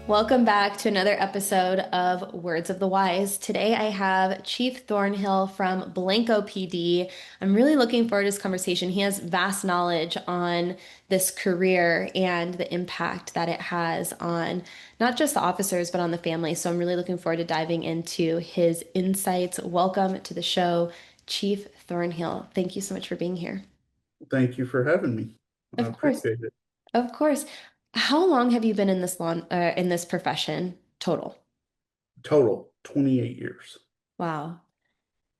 Welcome back to another episode of Words of the Wise. Today I have Chief Thornhill from Blanco PD. I'm really looking forward to this conversation. He has vast knowledge on this career and the impact that it has on not just the officers, but on the family. So I'm really looking forward to diving into his insights. Welcome to the show, Chief Thornhill. Thank you so much for being here. Thank you for having me. I Of course, appreciate it. of course. How long have you been in this in this profession total? Total 28 years. Wow.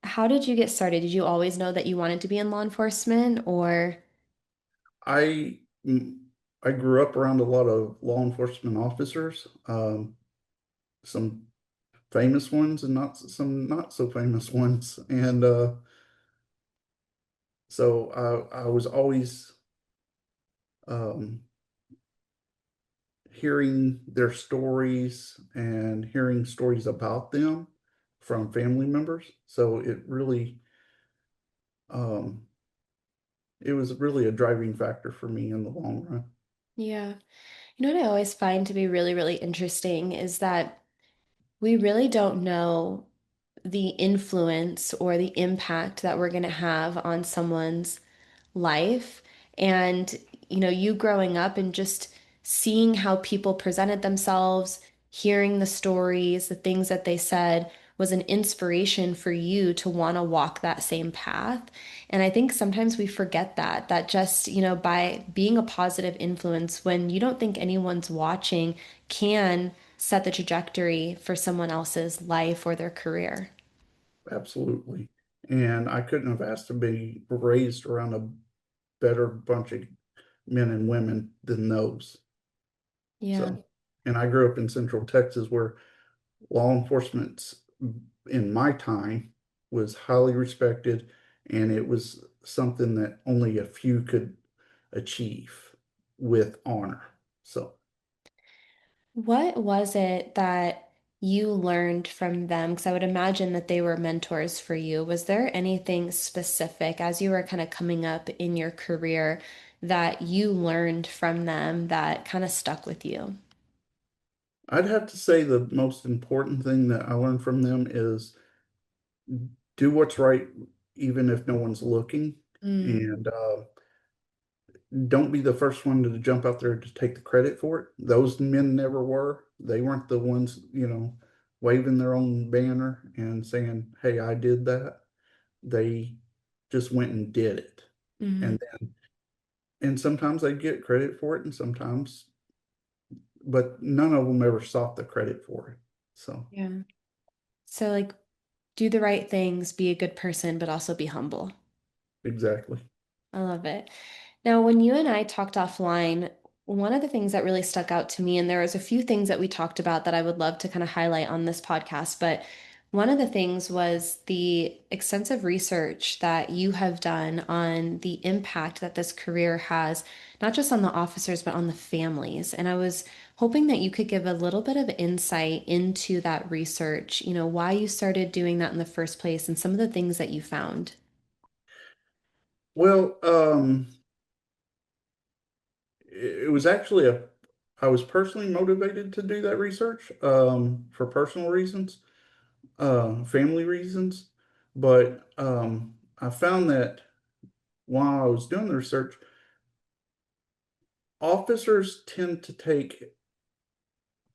How did you get started? Did you always know that you wanted to be in law enforcement or? I mm, I grew up around a lot of law enforcement officers, some famous ones and not some not so famous ones, and so I was always um, hearing their stories and hearing stories about them from family members. So um, it was really a driving factor for me in the long run. Yeah. You know what I always find to be really, really interesting is that we really don't know the influence or the impact that we're going to have on someone's life. And, you growing up and just seeing how people presented themselves, hearing the stories, the things that they said was an inspiration for you to want to walk that same path. And I think sometimes we forget that just, by being a positive influence when you don't think anyone's watching can set the trajectory for someone else's life or their career. Absolutely. And I couldn't have asked to be raised around a better bunch of men and women than those. Yeah. So, and I grew up in Central Texas where law enforcement in my time was highly respected, and it was something that only a few could achieve with honor. So What was it that you learned from them? Because I would imagine that they were mentors for you. Was there anything specific as you were kind of coming up in your career that you learned from them that kind of stuck with you? I'd have to say the most important thing that I learned from them is do what's right even if no one's looking. Mm, And don't be the first one to jump out there to take the credit for it. Those men never were. They weren't the ones, waving their own banner and saying, "Hey, I did that." They just went and did it. mm, And sometimes they get credit for it and sometimes, but none of them ever sought the credit for it. So, yeah. So, like, do the right things, be a good person, but also be humble. exactly. I love it. Now, when you and I talked offline, one of the things that really stuck out to me, and there was a few things that we talked about that I would love to kind of highlight on this podcast, but one of the things was the extensive research that you have done on the impact that this career has, not just on the officers, but on the families. And I was hoping that you could give a little bit of insight into that research, why you started doing that in the first place and some of the things that you found. Well, it was actually I was personally motivated to do that research for personal reasons, family reasons. But I found that while I was doing the research, officers tend to take,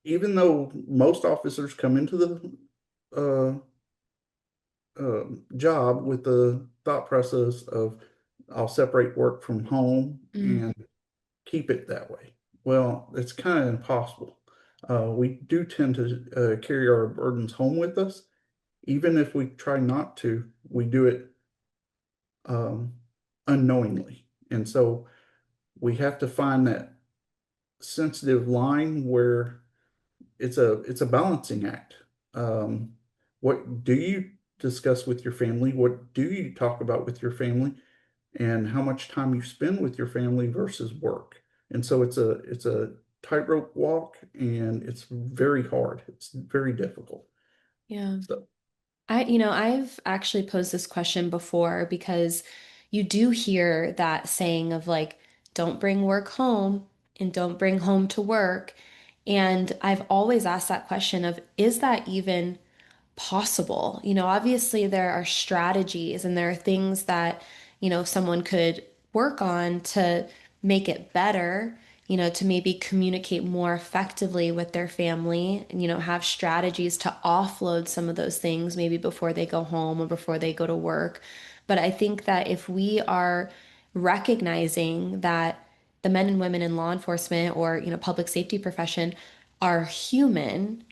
even though most officers come into the uh, job with the thought process of I'll separate work from home Mm, and keep it that way. Well, it's kind of impossible. We do tend to carry our burdens home with us. Even if we try not to, we do it um, unknowingly. And so we have to find that sensitive line where it's a balancing act. Um, what do you discuss with your family? What do you talk about with your family? And how much time you spend with your family versus work. And so it's a tightrope walk and it's very hard. It's very difficult. yeah. So I've actually posed this question before because you do hear that saying of like, don't bring work home and don't bring home to work. And I've always asked that question of, is that even possible? Obviously there are strategies and there are things that, someone could work on to make it better, to maybe communicate more effectively with their family and, have strategies to offload some of those things maybe before they go home or before they go to work. But I think that if we are recognizing that the men and women in law enforcement or, public safety profession are human,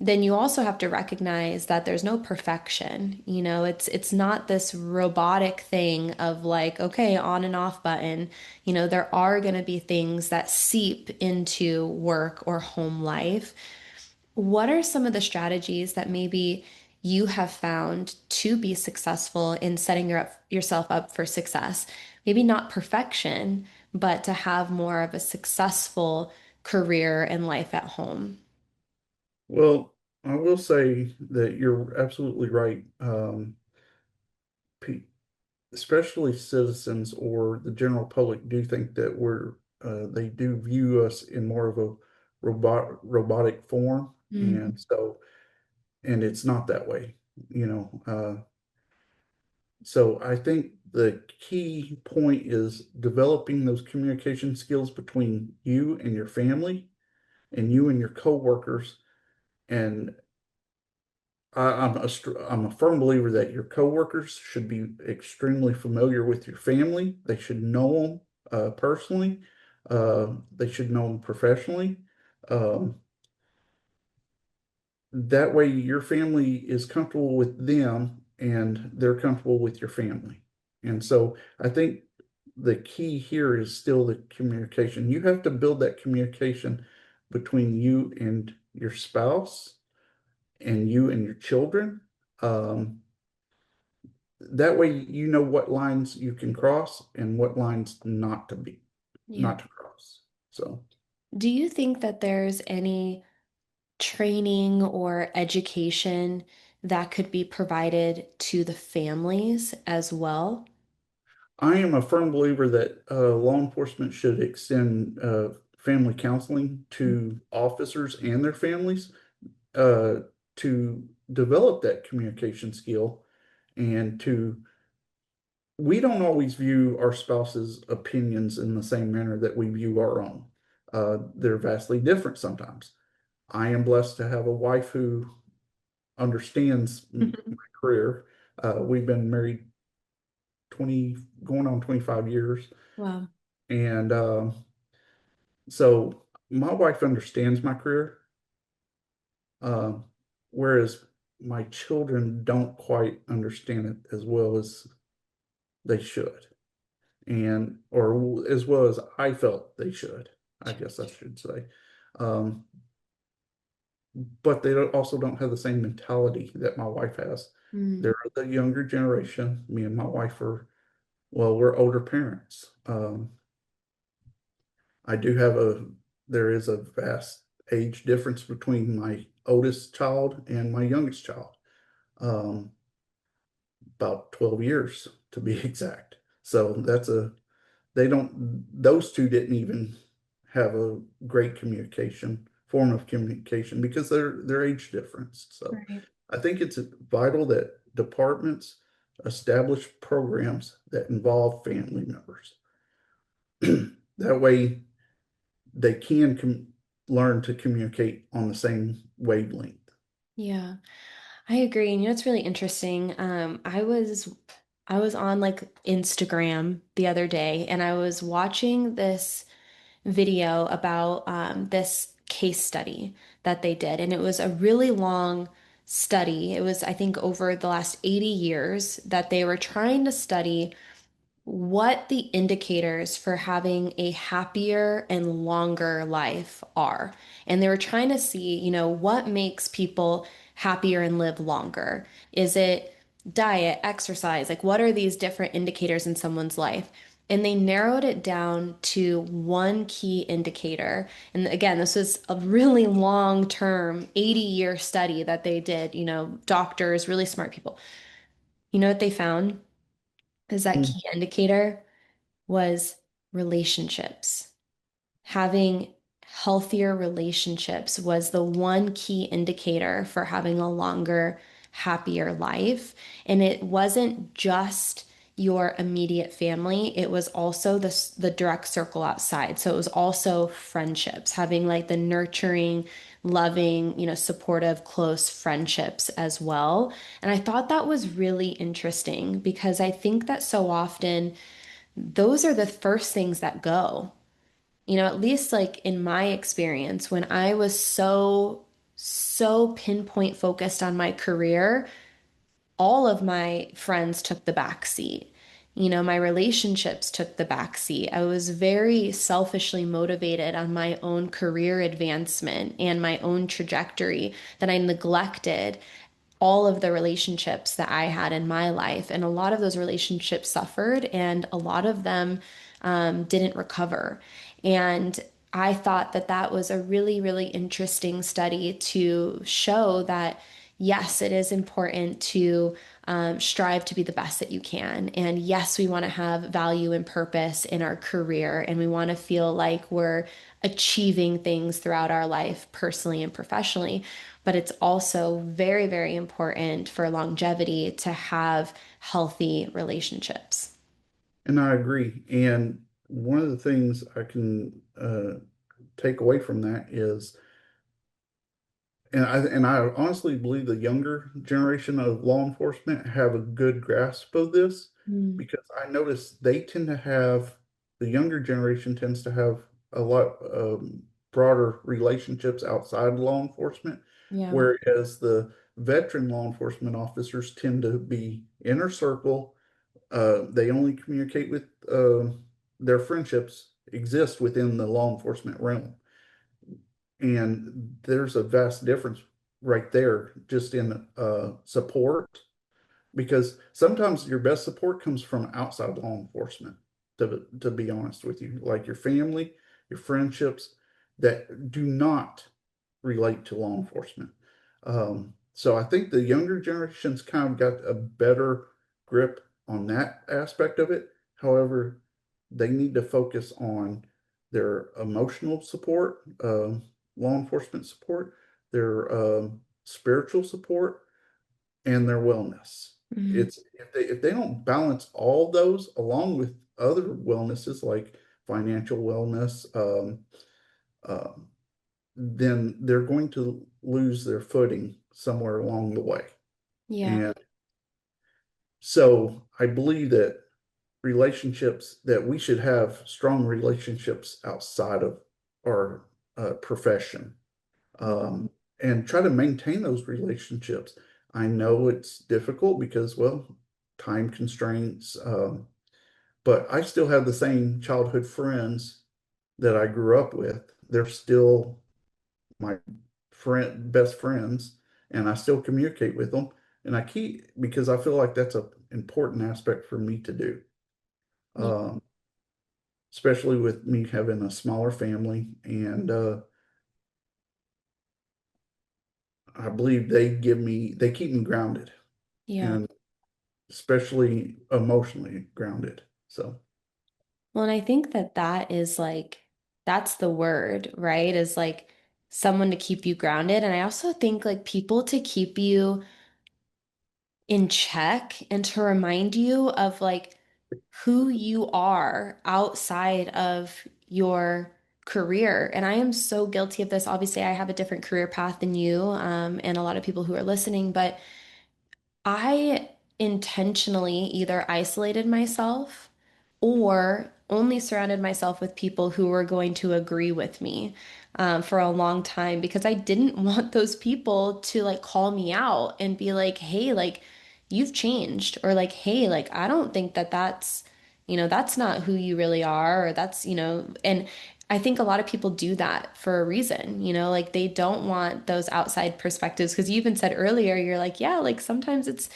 then you also have to recognize that there's no perfection. It's not this robotic thing of like, okay, on and off button. There are going to be things that seep into work or home life. What are some of the strategies that maybe you have found to be successful in setting yourself up for success? Maybe not perfection, but to have more of a successful career and life at home. Well, I will say that you're absolutely right. Pe Especially citizens or the general public do think that they do view us in more of a robotic form. Mm, And so, and it's not that way, you know. So I think the key point is developing those communication skills between you and your family and you and your coworkers. And I'm a firm believer that your coworkers should be extremely familiar with your family. They should know them personally. They should know them professionally. Um, that way, your family is comfortable with them, and they're comfortable with your family. And so, I think the key here is still the communication. You have to build that communication between you and your spouse and you and your children. Um, that way you know what lines you can cross and what lines yeah. not to cross. So Do you think that there's any training or education that could be provided to the families as well? I am a firm believer that law enforcement should extend family counseling to officers and their families uh, to develop that communication skill and to we don't always view our spouse's opinions in the same manner that we view our own. They're vastly different sometimes. I am blessed to have a wife who understands my career. We've been married 20, going on 25 years. Wow. And so my wife understands my career, uh, whereas my children don't quite understand it as well as they should, and or as well as I felt they should, I guess I should say. Um, but they also don't have the same mentality that my wife has. Mm, They're the younger generation. Me and my wife well, we're older parents. I do have there is a vast age difference between my oldest child and my youngest child, um, about 12 years to be exact. So those two didn't even have a great form of communication because they're age difference. So right. I think it's vital that departments establish programs that involve family members. That way they can learn to communicate on the same wavelength. Yeah, I agree. And it's really interesting. I was on like Instagram the other day and I was watching this video about this case study that they did. And it was a really long study. It was, I think, over the last 80 years that they were trying to study what the indicators for having a happier and longer life are. And they were trying to see, what makes people happier and live longer. Is it diet, exercise? Like, what are these different indicators in someone's life? And they narrowed it down to one key indicator. And again, this was a really long term, 80-year study that they did, doctors, really smart people. You know what they found is that Mm. key indicator was relationships, having healthier relationships was the one key indicator for having a longer, happier life. And it wasn't just your immediate family, it was also the direct circle outside. So it was also friendships, having like the nurturing, loving, supportive, close friendships as well. And I thought that was really interesting because I think that so often those are the first things that go. At least like in my experience, when I was so pinpoint focused on my career, all of my friends took the back seat. My relationships took the back seat. I was very selfishly motivated on my own career advancement and my own trajectory that I neglected all of the relationships that I had in my life. And a lot of those relationships suffered, and a lot of them didn't recover. And I thought that that was a really, really interesting study to show that, yes, it is important to strive to be the best that you can. And yes, we want to have value and purpose in our career, and we want to feel like we're achieving things throughout our life, personally and professionally. But it's also very, very important for longevity to have healthy relationships. And I agree. And one of the things I can take away from that is, and I honestly believe the younger generation of law enforcement have a good grasp of this Mm. because I notice they tend to have the younger generation tends to have a lot broader relationships outside law enforcement, Yeah. whereas the veteran law enforcement officers tend to be inner circle. They only communicate with their friendships exist within the law enforcement realm. And there's a vast difference right there just in support, because sometimes your best support comes from outside law enforcement, to be honest with you, like your family, your friendships that do not relate to law enforcement. So I think the younger generations kind of got a better grip on that aspect of it. However, they need to focus on their emotional support, law enforcement support, their spiritual support, and their wellness. Mhm. It's if they don't balance all those along with other wellnesses like financial wellness, um, then they're going to lose their footing somewhere along the way. Yeah. And so I believe that relationships that we should have strong relationships outside of our profession, um, and try to maintain those relationships. I know it's difficult because, well, time constraints, but I still have the same childhood friends that I grew up with. They're still my best friends, and I still communicate with them. And I keep because I feel like that's an important aspect for me to do, Yeah. um, especially with me having a smaller family. And I believe they keep me grounded, Yeah. and especially emotionally grounded. So, Well, and I think that that is like, that's the word, right? Is like someone to keep you grounded. And I also think like people to keep you in check and to remind you of like who you are outside of your career. And I am so guilty of this. Obviously, I have a different career path than you, and a lot of people who are listening, but I intentionally either isolated myself or only surrounded myself with people who were going to agree with me for a long time because I didn't want those people to like call me out and be like, hey, like you've changed, or like, hey, like I don't think that that's not who you really are, or and I think a lot of people do that for a reason, like they don't want those outside perspectives. Because you even said earlier, you're like, yeah, like sometimes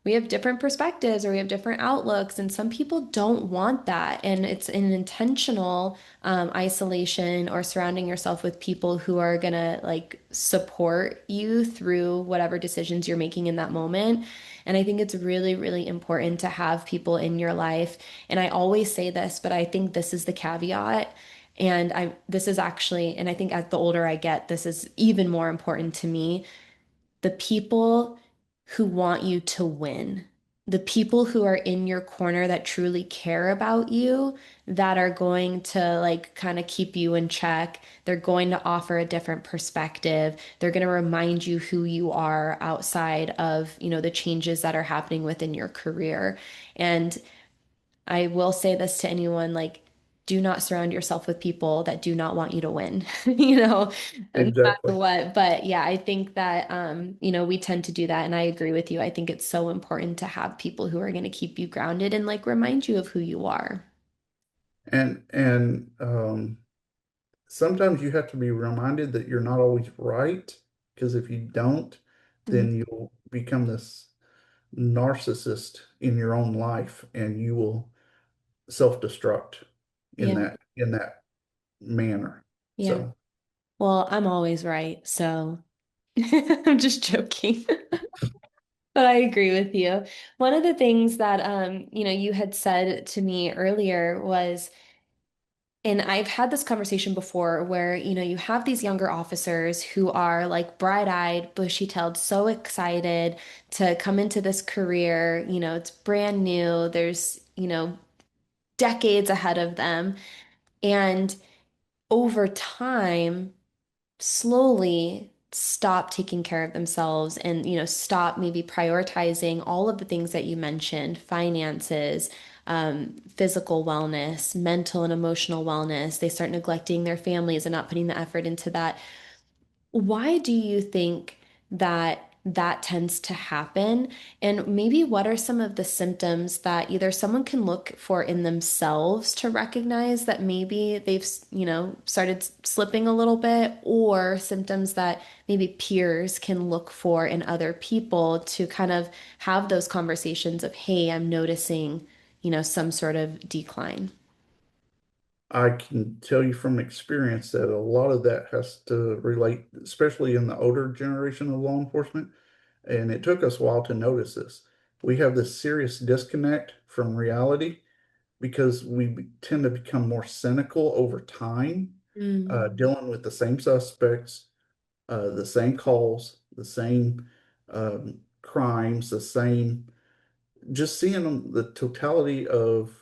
we have different perspectives or we have different outlooks, and some people don't want that. And it's an intentional isolation or surrounding yourself with people who are gonna like support you through whatever decisions you're making in that moment. And I think it's really, really important to have people in your life. And I always say this, but I think this is the caveat. And this is actually, and I think as the older I get, this is even more important to me, the people who want you to win, the people who are in your corner that truly care about you, that are going to like kind of keep you in check. They're going to offer a different perspective. They're going to remind you who you are outside of, the changes that are happening within your career. And I will say this to anyone, like, do not surround yourself with people that do not want you to win, no matter Exactly. what. But yeah, I think that, we tend to do that. And I agree with you. I think it's so important to have people who are going to keep you grounded and like remind you of who you are. And sometimes you have to be reminded that you're not always right, because if you don't, Mhm. then you'll become this narcissist in your own life and you will self-destruct Yeah. in that manner. Yeah. So Well, I'm always right. So I'm just joking. But I agree with you. One of the things that you had said to me earlier was, and I've had this conversation before where, you have these younger officers who are like bright-eyed, bushy-tailed, so excited to come into this career. It's brand new. There's, decades ahead of them. And over time, slowly stop taking care of themselves and stop maybe prioritizing all of the things that you mentioned, finances, physical wellness, mental and emotional wellness. They start neglecting their families and not putting the effort into that. Why do you think that that tends to happen? And maybe what are some of the symptoms that either someone can look for in themselves to recognize that maybe they've, started slipping a little bit, or symptoms that maybe peers can look for in other people to kind of have those conversations of, hey, I'm noticing, some sort of decline. I can tell you from experience that a lot of that has to relate, especially in the older generation of law enforcement. And it took us a while to notice this. We have this serious disconnect from reality because tend to become more cynical over time, Mm, dealing with the same suspects, the same calls, the same crimes, the same, just seeing the totality of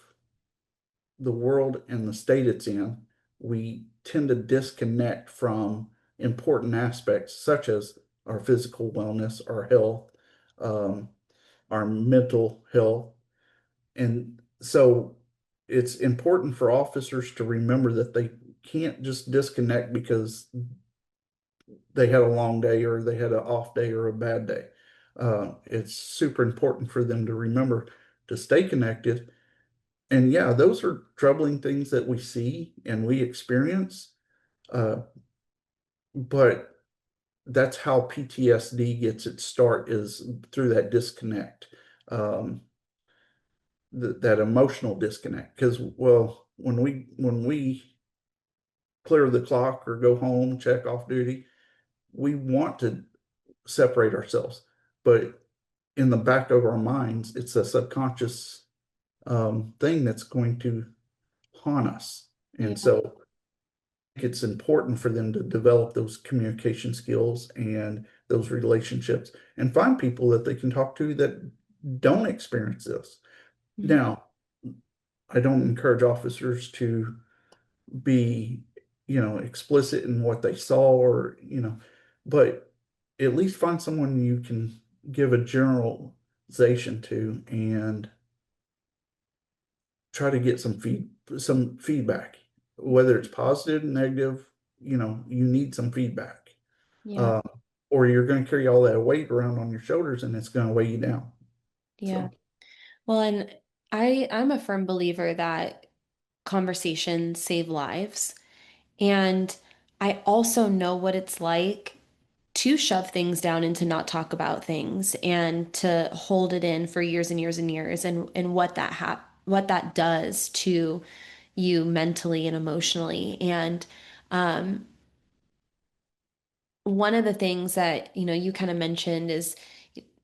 the world and the state it's in. We tend to disconnect from important aspects such as our physical wellness, our health, um, our mental health. And so it's important for officers to remember that they can't just disconnect because they had a long day or they had an off day or a bad day. It's super important for them to remember to stay connected. And yeah, those are troubling things that we see and we experience. Uh, but that's how PTSD gets its start, is through that disconnect, um, that emotional disconnect. Because well, when we clear the clock or go home, check off duty, we want to separate ourselves, but in the back of our minds, it's a subconscious thing that's going to haunt us. And yeah, so it's important for them to develop those communication skills and those relationships and find people that they can talk to that don't experience this. mhm, Now, I don't encourage officers to be, explicit in what they saw or, but at least find someone you can give a generalization to and try to get some feedback, whether it's positive, negative, you need some feedback. yeah, Uh, or you're going to carry all that weight around on your shoulders and it's going to weigh you down. yeah. So Well, and I'm a firm believer that conversations save lives. And I also know what it's like to shove things down and to not talk about things and to hold it in for years and years and years, and what that does to you mentally and emotionally. And um one of the things that you kind of mentioned is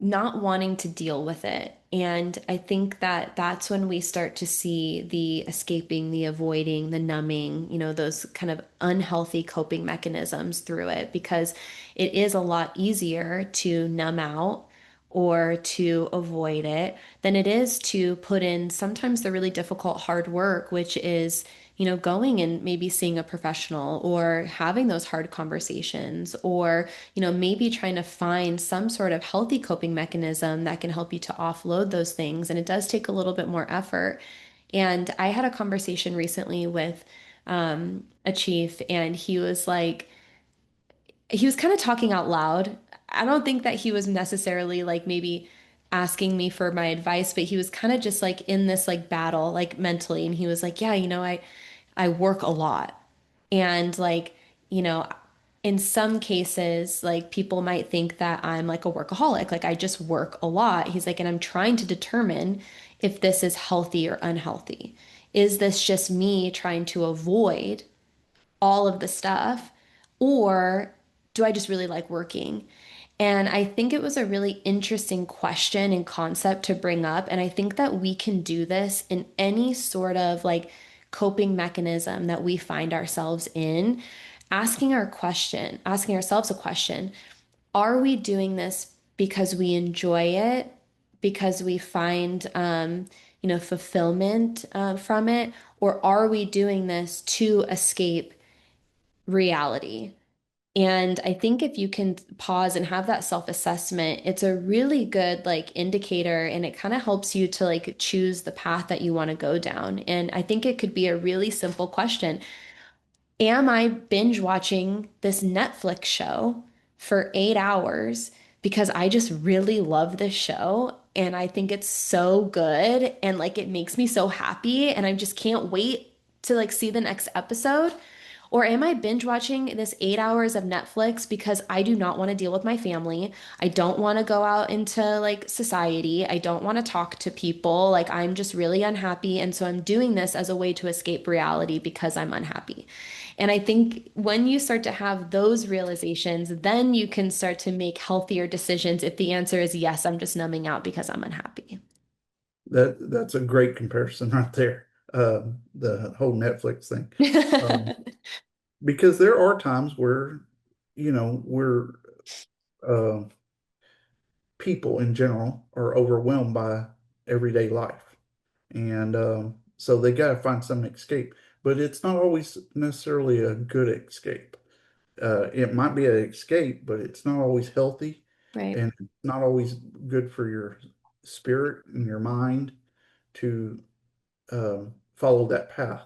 not wanting to deal with it. And I think that that's when we start to see the escaping, the avoiding, the numbing, those kind of unhealthy coping mechanisms through it, because it is a lot easier to numb out or to avoid it than it is to put in sometimes the really difficult hard work, which is going and maybe seeing a professional or having those hard conversations or, maybe trying to find some sort of healthy coping mechanism that can help you to offload those things. And it does take a little bit more effort. And I had a conversation recently with a chief, and he was kind of talking out loud. I don't think that he was necessarily like maybe asking me for my advice, but he was kind of just like in this like battle, like mentally. And he was like, yeah, I work a lot. And like, you know, in some cases, like people might think that I'm like a workaholic, like I just work a lot. He's like, and I'm trying to determine if this is healthy or unhealthy. Is this just me trying to avoid all of the stuff, or do I just really like working? And I think it was a really interesting question and concept to bring up. And I think that we can do this in any sort of like coping mechanism that we find ourselves in, asking ourselves a question. Are we doing this because we enjoy it, because we find, fulfillment from it? Or are we doing this to escape reality? And I think if you can pause and have that self-assessment, it's a really good like indicator, and it kind of helps you to like choose the path that you want to go down. And I think it could be a really simple question. Am I binge watching this Netflix show for 8 hours because I just really love this show and I think it's so good and like it makes me so happy and I just can't wait to like see the next episode? Or am I binge watching this 8 hours of Netflix because I do not want to deal with my family? I don't want to go out into like society. I don't want to talk to people. Like I'm just really unhappy. And so I'm doing this as a way to escape reality because I'm unhappy. And I think when you start to have those realizations, then you can start to make healthier decisions if the answer is yes, I'm just numbing out because I'm unhappy. That's a great comparison right there. The whole Netflix thing. Um, because there are times where, we're uh, people in general are overwhelmed by everyday life. And so they got to find some escape, but it's not always necessarily a good escape. It might be an escape, but it's not always healthy Right. and not always good for your spirit and your mind to follow that path.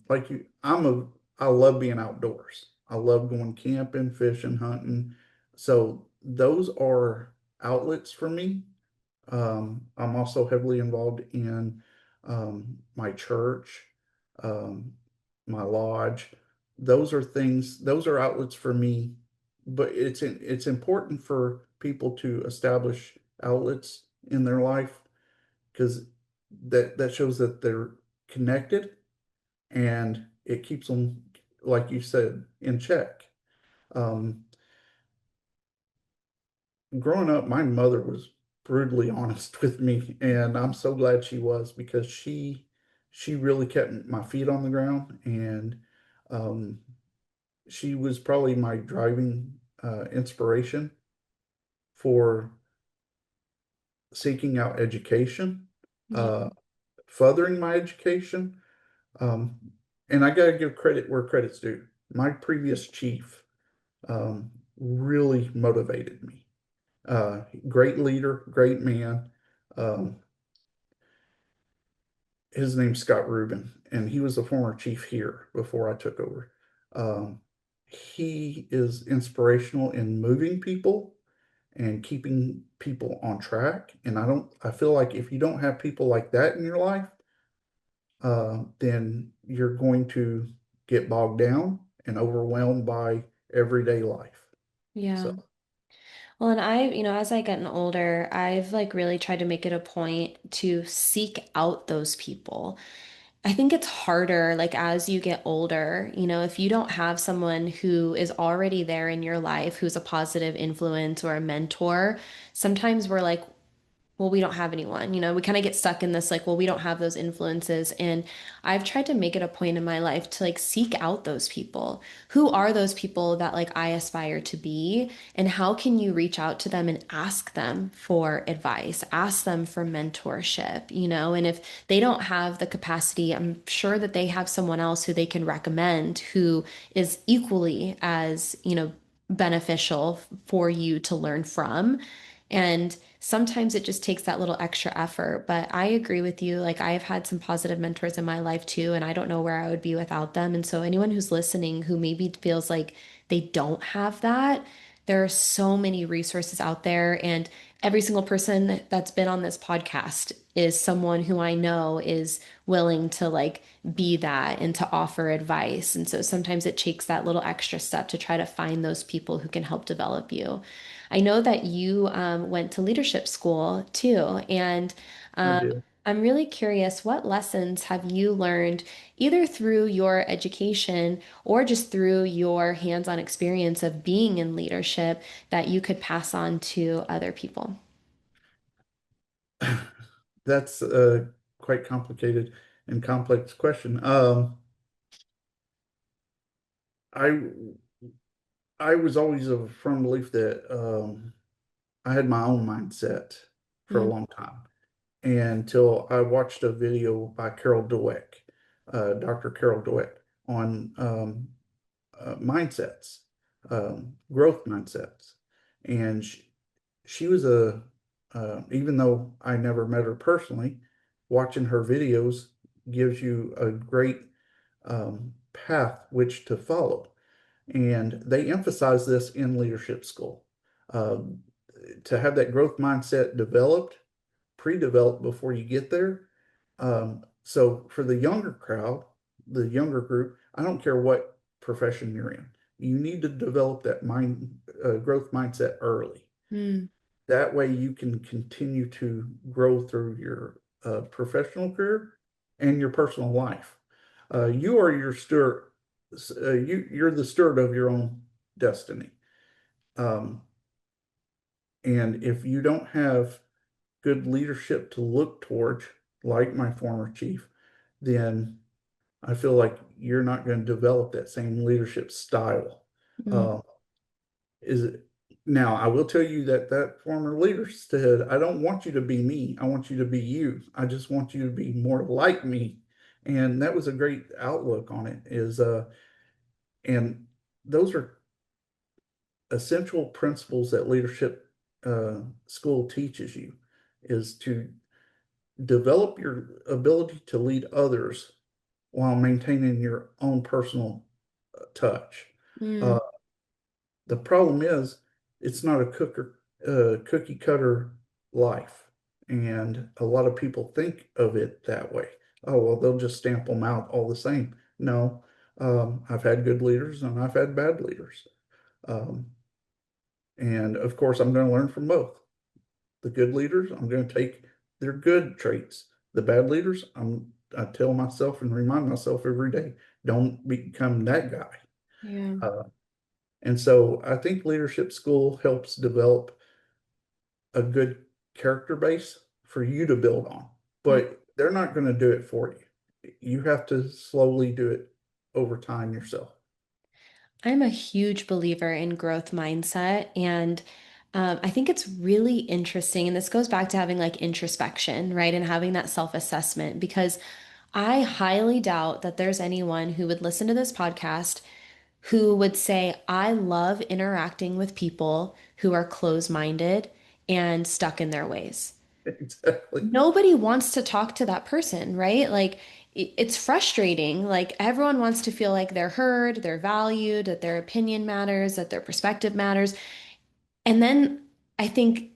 Like you, I love being outdoors. I love going camping, fishing, hunting. So those are outlets for me. I'm also heavily involved in my church, um, my lodge. Those are outlets for me, but it's important for people to establish outlets in their life because that shows that they're connected and it keeps them, like you said, in check. Um, Growing up, my mother was brutally honest with me, and I'm so glad she was because she really kept my feet on the ground, and um, she was probably my driving inspiration for seeking out education, Yeah. uh, furthering my education. Um, and I got to give credit where credit's due. My previous chief really motivated me. Great leader, great man. Um, his name's Scott Rubin, and he was the former chief here before I took over. Um, he is inspirational in moving people and keeping people on track. And I feel like if you don't have people like that in your life, then you're going to get bogged down and overwhelmed by everyday life. So Yeah. Well, and as I gotten older, I've like really tried to make it a point to seek out those people. I think it's harder, like as you get older, if you don't have someone who is already there in your life, who's a positive influence or a mentor, sometimes we're like, well, we don't have anyone. We kind of get stuck in this like, well, we don't have those influences. And I've tried to make it a point in my life to like seek out those people. Who are those people that like I aspire to be? And how can you reach out to them and ask them for advice, ask them for mentorship? And if they don't have the capacity, I'm sure that they have someone else who they can recommend who is equally as beneficial for you to learn from. And sometimes it just takes that little extra effort. But I agree with you. Like, I have had some positive mentors in my life too, and I don't know where I would be without them. And so, anyone who's listening who maybe feels like they don't have that, there are so many resources out there. And every single person that's been on this podcast is someone who I know is willing to like be that and to offer advice. And so sometimes it takes that little extra step to try to find those people who can help develop you. I know that you went to leadership school too, and I um, did. I'm really curious, what lessons have you learned either through your education or just through your hands-on experience of being in leadership that you could pass on to other people? That's a quite complicated and complex question. I I was always of a firm belief that I had my own mindset for a Mm, long time until I watched a video by Carol Dweck, Dr. Carol Dweck, on mindsets, growth mindsets. And she was even though I never met her personally, watching her videos gives you a great path which to follow. And they emphasize this in leadership school. Um, to have that growth mindset developed, pre-developed before you get there. So for the younger crowd, the younger group, I don't care what profession you're in, you need to develop that growth mindset early. mm, That way you can continue to grow through your professional career and your personal life. You are your steward. You're the steward of your own destiny. Um, and if you don't have good leadership to look towards, like my former chief, then I feel like you're not going to develop that same leadership style. mm. Uh, is it now? I will tell you that that former leader said, "I don't want you to be me. I want you to be you. I just want you to be more like me." And that was a great outlook on it. And those are essential principles that leadership school teaches you is to develop your ability to lead others while maintaining your own personal touch. Uh, Mm, the problem is it's not a cookie cutter life. And a lot of people think of it that way. Oh, well, they'll just stamp them out all the same. No, I've had good leaders and I've had bad leaders. Um, and of course, I'm going to learn from both. The good leaders, I'm going to take their good traits. The bad leaders, I tell myself and remind myself every day, don't become that guy. yeah. Uh, and so I think leadership school helps develop a good character base for you to build on, Mm. but they're not going to do it for you. You have to slowly do it over time yourself. I'm a huge believer in growth mindset. And I think it's really interesting. And this goes back to having like introspection, right? And having that self-assessment, because I highly doubt that there's anyone who would listen to this podcast who would say, I love interacting with people who are closed-minded and stuck in their ways. Exactly. Nobody wants to talk to that person, right? Like it's frustrating. Like everyone wants to feel like they're heard, they're valued, that their opinion matters, that their perspective matters. And then I think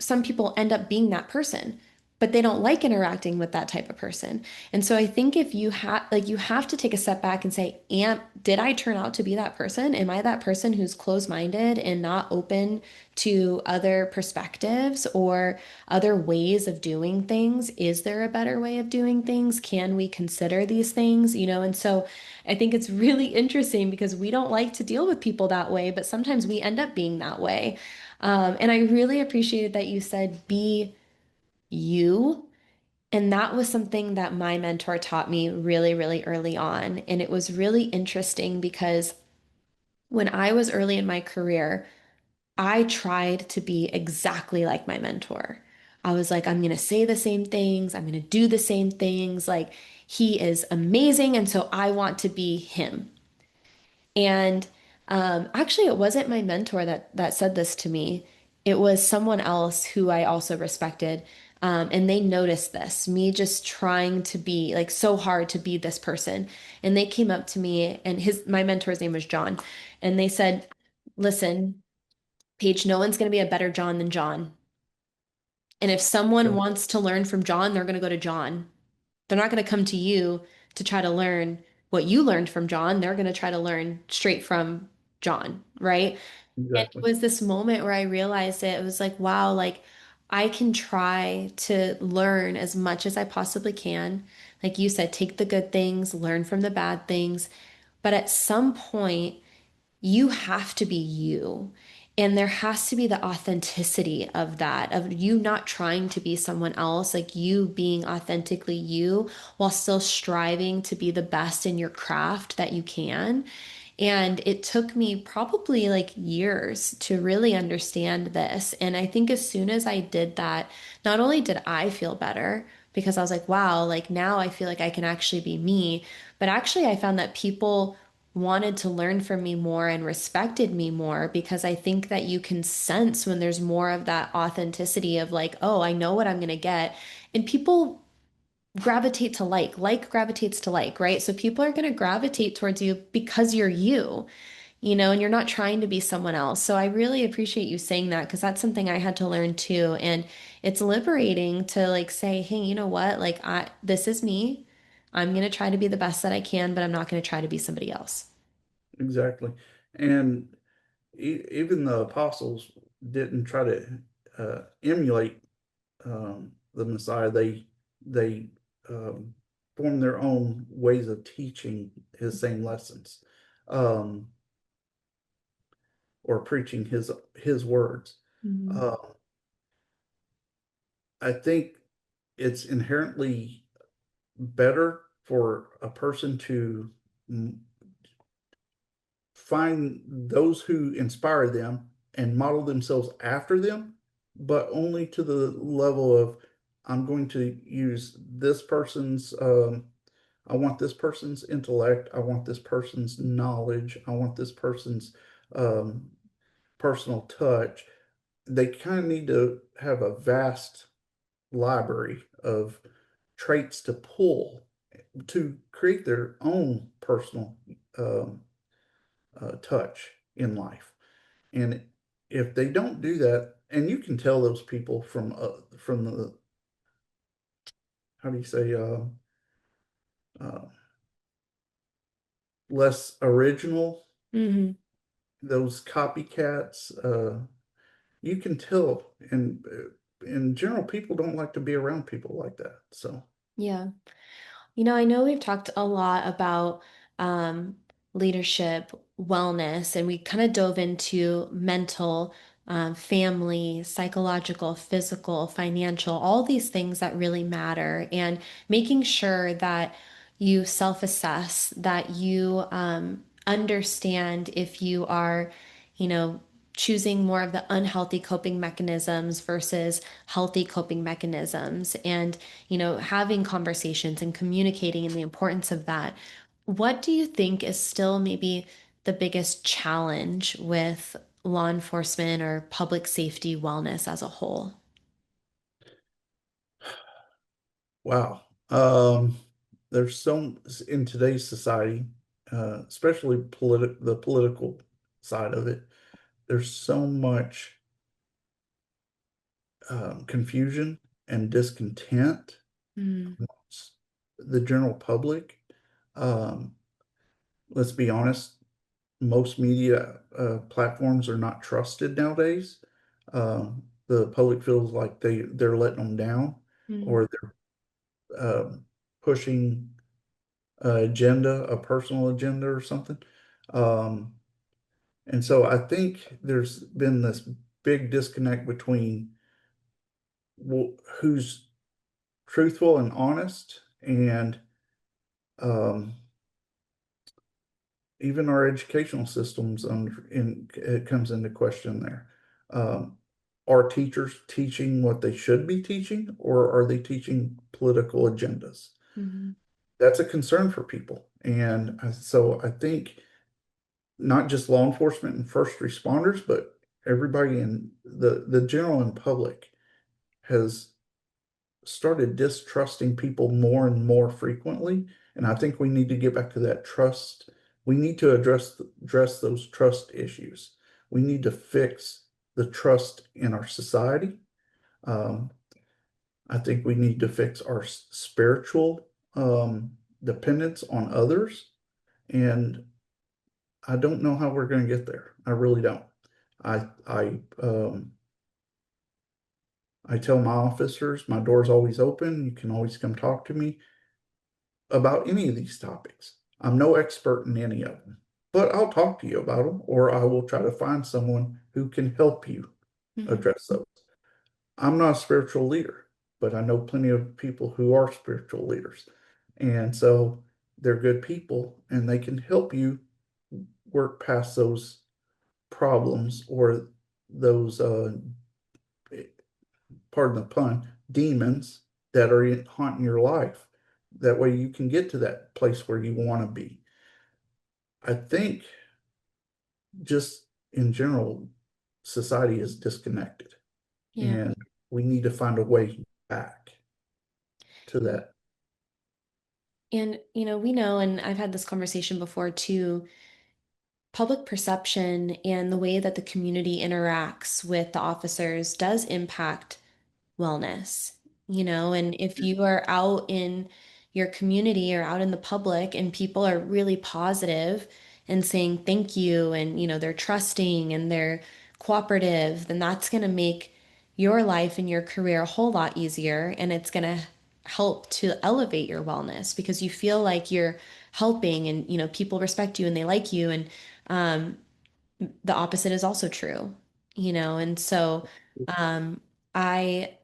some people end up being that person. but they don't like interacting with that type of person. And so I think if you have like you have to take a step back and say, did I turn out to be that person? Am I that person who's closed-minded and not open to other perspectives or other ways of doing things? Is there a better way of doing things? Can we consider these things? And so I think it's really interesting because we don't like to deal with people that way, but sometimes we end up being that way. And I really appreciated that you said be you. And that was something that my mentor taught me really, really early on. And it was really interesting because when I was early in my career, I tried to be exactly like my mentor. I was like, I'm going to say the same things, I'm going to do the same things. Like, he is amazing. And so I want to be him. And actually, it wasn't my mentor that said this to me. It was someone else who I also respected. And they noticed this, me just trying to be like so hard to be this person. And they came up to me, and my mentor's name was John. And they said, listen, Paige, no one's going to be a better John than John. And if someone Yeah, wants to learn from John, they're going to go to John. They're not going to come to you to try to learn what you learned from John. They're going to try to learn straight from John, right? And it exactly. was this moment where I realized it. It was like, wow, like I can try to learn as much as I possibly can. Like you said, take the good things, learn from the bad things. But at some point, you have to be you. And there has to be the authenticity of that, of you not trying to be someone else, like you being authentically you while still striving to be the best in your craft that you can. And it took me probably like years to really understand this. And I think as soon as I did that, not only did I feel better because I was like, wow, like now I feel like I can actually be me, but actually I found that people wanted to learn from me more and respected me more because I think that you can sense when there's more of that authenticity of like, oh, I know what I'm going to get. And people gravitate to like gravitates to like, right? So people are going to gravitate towards you because you're you, and you're not trying to be someone else. So I really appreciate you saying that because that's something I had to learn too. And it's liberating to like say, hey, you know what? Like this is me. I'm going to try to be the best that I can, but I'm not going to try to be somebody else. Exactly. And even the apostles didn't try to emulate the Messiah. They um, formed their own ways of teaching his same lessons, um, or preaching his words. Mhm. Uh, I think it's inherently better for a person to find those who inspire them and model themselves after them, but only to the level of I'm going to use this person's, I want this person's intellect, I want this person's knowledge, I want this person's um, personal touch. They kind of need to have a vast library of traits to pull to create their own personal um, touch in life. And if they don't do that, and you can tell those people from the how do you say uh, less original, Hmm. those copycats, you can tell. And in general, people don't like to be around people like that. So Yeah. I know we've talked a lot about um, leadership, wellness, and we kind of dove into mental, family, psychological, physical, financial, all these things that really matter, and making sure that you self-assess, that you understand if you are, choosing more of the unhealthy coping mechanisms versus healthy coping mechanisms, and having conversations and communicating and the importance of that. What do you think is still maybe the biggest challenge with law enforcement or public safety wellness as a whole? wow. There's so in today's society, especially the political side of it, there's so much confusion and discontent Mm, amongst the general public. Um, let's be honest, most media platforms are not trusted nowadays. The public feels like they're letting them down, mm, or they're pushing a personal agenda or something. Um, and so I think there's been this big disconnect between who's truthful and honest, and um, even our educational systems it comes into question there. Um, are teachers teaching what they should be teaching, or are they teaching political agendas? mhm, That's a concern for people. And so I think not just law enforcement and first responders, but everybody in the general and public has started distrusting people more and more frequently. And I think we need to get back to that trust. We need to address those trust issues. We need to fix the trust in our society. Um, I think we need to fix our spiritual dependence on others. And I don't know how we're going to get there. I really don't. I tell my officers my door's always open. You can always come talk to me about any of these topics. I'm no expert in any of them, but I'll talk to you about them, or I will try to find someone who can help you mhm. address those. I'm not a spiritual leader, but I know plenty of people who are spiritual leaders. And so they're good people and they can help you work past those problems or those, pardon the pun, demons that are haunting your life. That way you can get to that place where you want to be. I think just in general, society is disconnected Yeah. and we need to find a way back to that. And, we know, and I've had this conversation before too, public perception and the way that the community interacts with the officers does impact wellness, and if you are out in your community or out in the public and people are really positive and saying thank you and, they're trusting and they're cooperative, then that's going to make your life and your career a whole lot easier. And it's going to help to elevate your wellness because you feel like you're helping and, people respect you and they like you. And, um, the opposite is also true, and so, um, I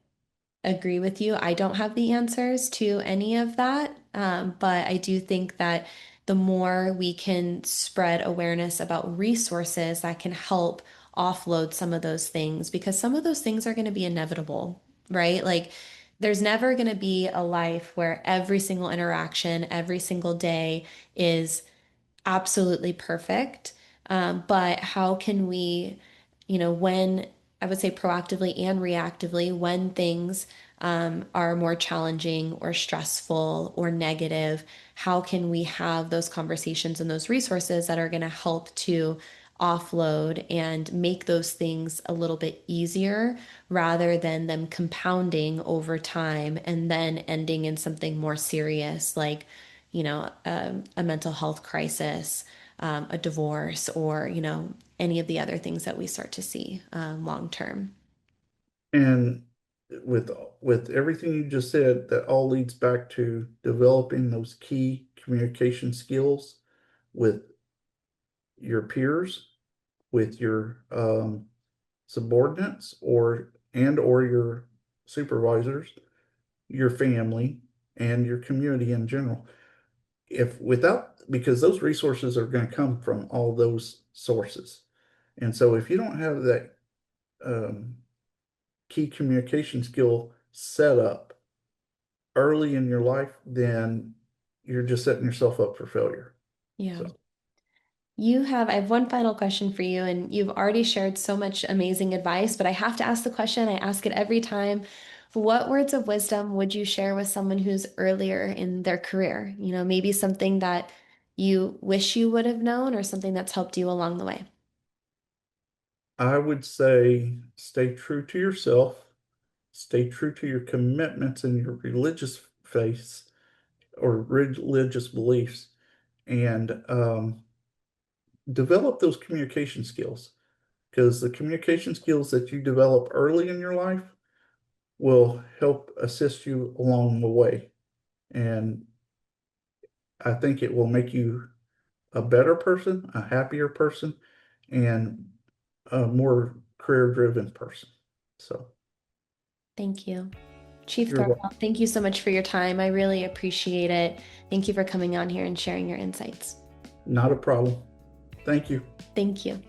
agree with you. I don't have the answers to any of that, but I do think that the more we can spread awareness about resources that can help offload some of those things, because some of those things are going to be inevitable, right? Like, there's never going to be a life where every single interaction, every single day is absolutely perfect. But how can we, when I would say proactively and reactively, when things are more challenging or stressful or negative, how can we have those conversations and those resources that are going to help to offload and make those things a little bit easier rather than them compounding over time and then ending in something more serious like a mental health crisis, a divorce, or, any of the other things that we start to see long term. And with with everything you just said, that all leads back to developing those key communication skills with your peers, with your subordinates, or your supervisors, your family, and your community in general. If without, because those resources are going to come from all those sources. And so if you don't have that um, key communication skill set up early in your life, then you're just setting yourself up for failure. Yeah. So I have one final question for you, and you've already shared so much amazing advice, but I have to ask the question. I ask it every time. What words of wisdom would you share with someone who's earlier in their career? Maybe something that you wish you would have known or something that's helped you along the way. I would say stay true to yourself, Stay true to your commitments and your religious faiths or religious beliefs, and develop those communication skills, because the communication skills that you develop early in your life will help assist you along the way. And I think it will make you a better person, a happier person, and a more career driven person. So Thank you. Chief you're Thornhill, welcome. thank you so much for your time. I really appreciate it. Thank you for coming on here and sharing your insights. Not a problem. Thank you. Thank you.